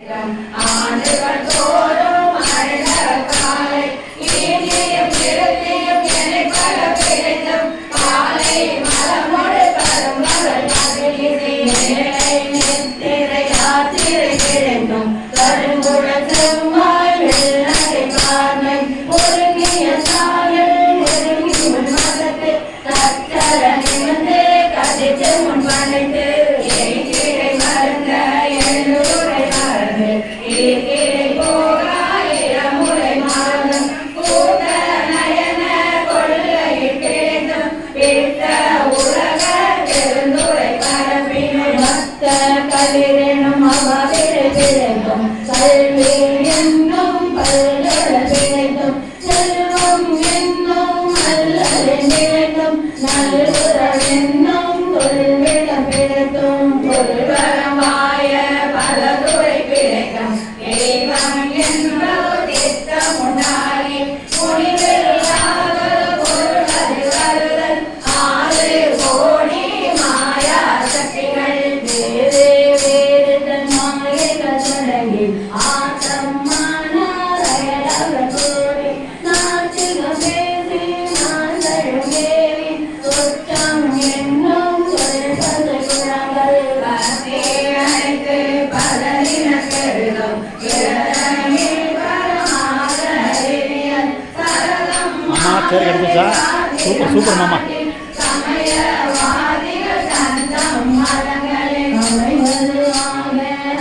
ஆண்டுகள் தோறும் அழக காலை இனிய பிறத்தையும் என பல பிழைத்தும் காலை மலமோடு கருமகள் நிலை நித்திரை யாத்திரை கிழந்தும் கருங்குட செம்மாய் வெள்ளை பார்வை ஒருங்கிய சாயல் நெருங்கி முன் மதத்து தச்சர நிமிர்ந்து கதித்து முன் படைத்து எய்கிடை மருந்த எழுதுரை மறந்து ஈகிடை போகாயிரமுறை மாறும் கூட்ட நயன கொள்ளையில் கிடைத்தும் பிடித்த உலக பெருந்துரை பரப்பினும் மத்த கதிரெனும் அவதிரை கிடைக்கும் கல்வி என்னும் பல்கட கிடைக்கும் செல்வம் என்னும் அல்லது கிடைக்கும் நல்லுறவு என்னும் தொல்விடம் கிடைக்கும் பொருள்வரமாய பலதுரை கிடைக்கும் தெய்வம் என்போ திட்டம் உண்டாகி முடிவில்லாத பொருளது வருதல் 6 கோடி மாயா சக்திகள் வேறு வேறு தன் மாயைகள் தொடங்கி ஆத்தமான ரயலக கூடி நாட்டிகம் பேசி நாள்களும் ஏறி சொற்றம் என்னும் சொல்வது குணங்கள் பசி அழைத்து பலரின பெருதும் கிரதனில் பரமாக அறிவியல் சரதம் சரி கிடைச்சா சூப்பர் மாமா சமயவாதிகள் தந்தம் மதங்களில் அமைவது ஆக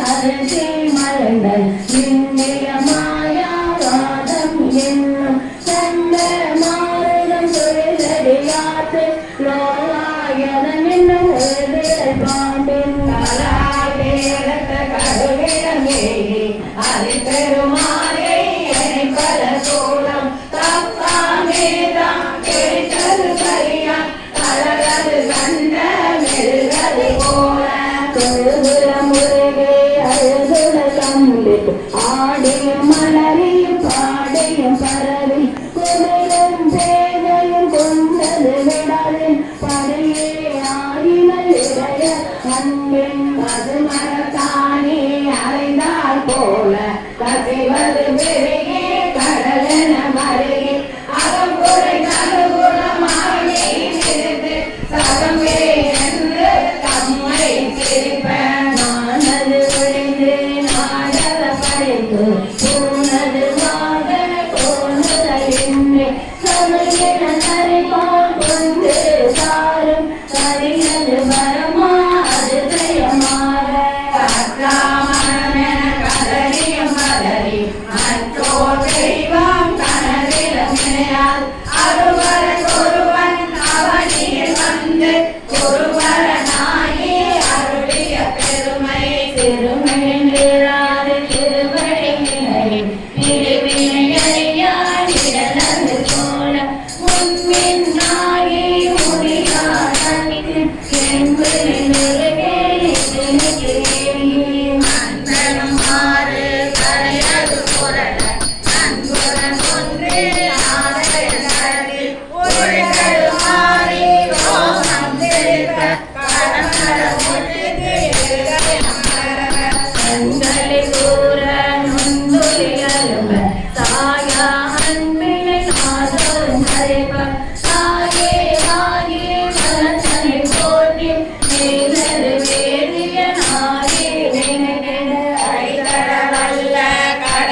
அரிசி மலங்கள் இந்திய மாயாவாதம் என்னும் சந்த மாறுதம் தொழிலடியாத்து லோகாயதம் என்னும் எழுதிடல் பாம்பின் கலாய் வேடத்த கருவிடம் ஏறி அதை பெருமாயை எனை பல சூழம் தப்பாமேதான் கிடைத்தது சரியா கலரது கண்ட மெல்கது போல தொழுதுர முருகே அழுதுர கம்பிட்டு ஆடியும் மலரியும் பாடியும் பரவி குதிரும் பேதையும் கொண்டது விடாது படையே ஆகினல் இறைய அன்பின் அது மரத்தானே அறைந்தால் போல கசிவது பெருகே கடலென மருகே அகம்புரை கருகுணமாகி நிறுத்து சகமே என்று தம்மை சிரிப்ப நானது ஒழிந்து நாடக படைத்து பூனது வாக போனதின்றி சமையன நரிபால் கொண்டு சாரும் சரினது பரமா அதிசயமாக அற்றாமன கதறியும் மலரி மற்றோர் தெய்வம் கனவிலும் நினையால் அருவரன் ஒருவன் அவனில் வந்து ஒருவரனாகி அருளிய பெருமை திருமை நிறாது திருவடி நிலை திருவினையாடிடலது போல முன்பின்னாகி முடியாதற்கு என்பது நிலையே மந்தனம் மாறு கரையது புரள நண்புடன் ஒன்று ஆதரவு ஒருகள் மாறி ரோமம் செலுத்த கடமர ஒன்று கண்களை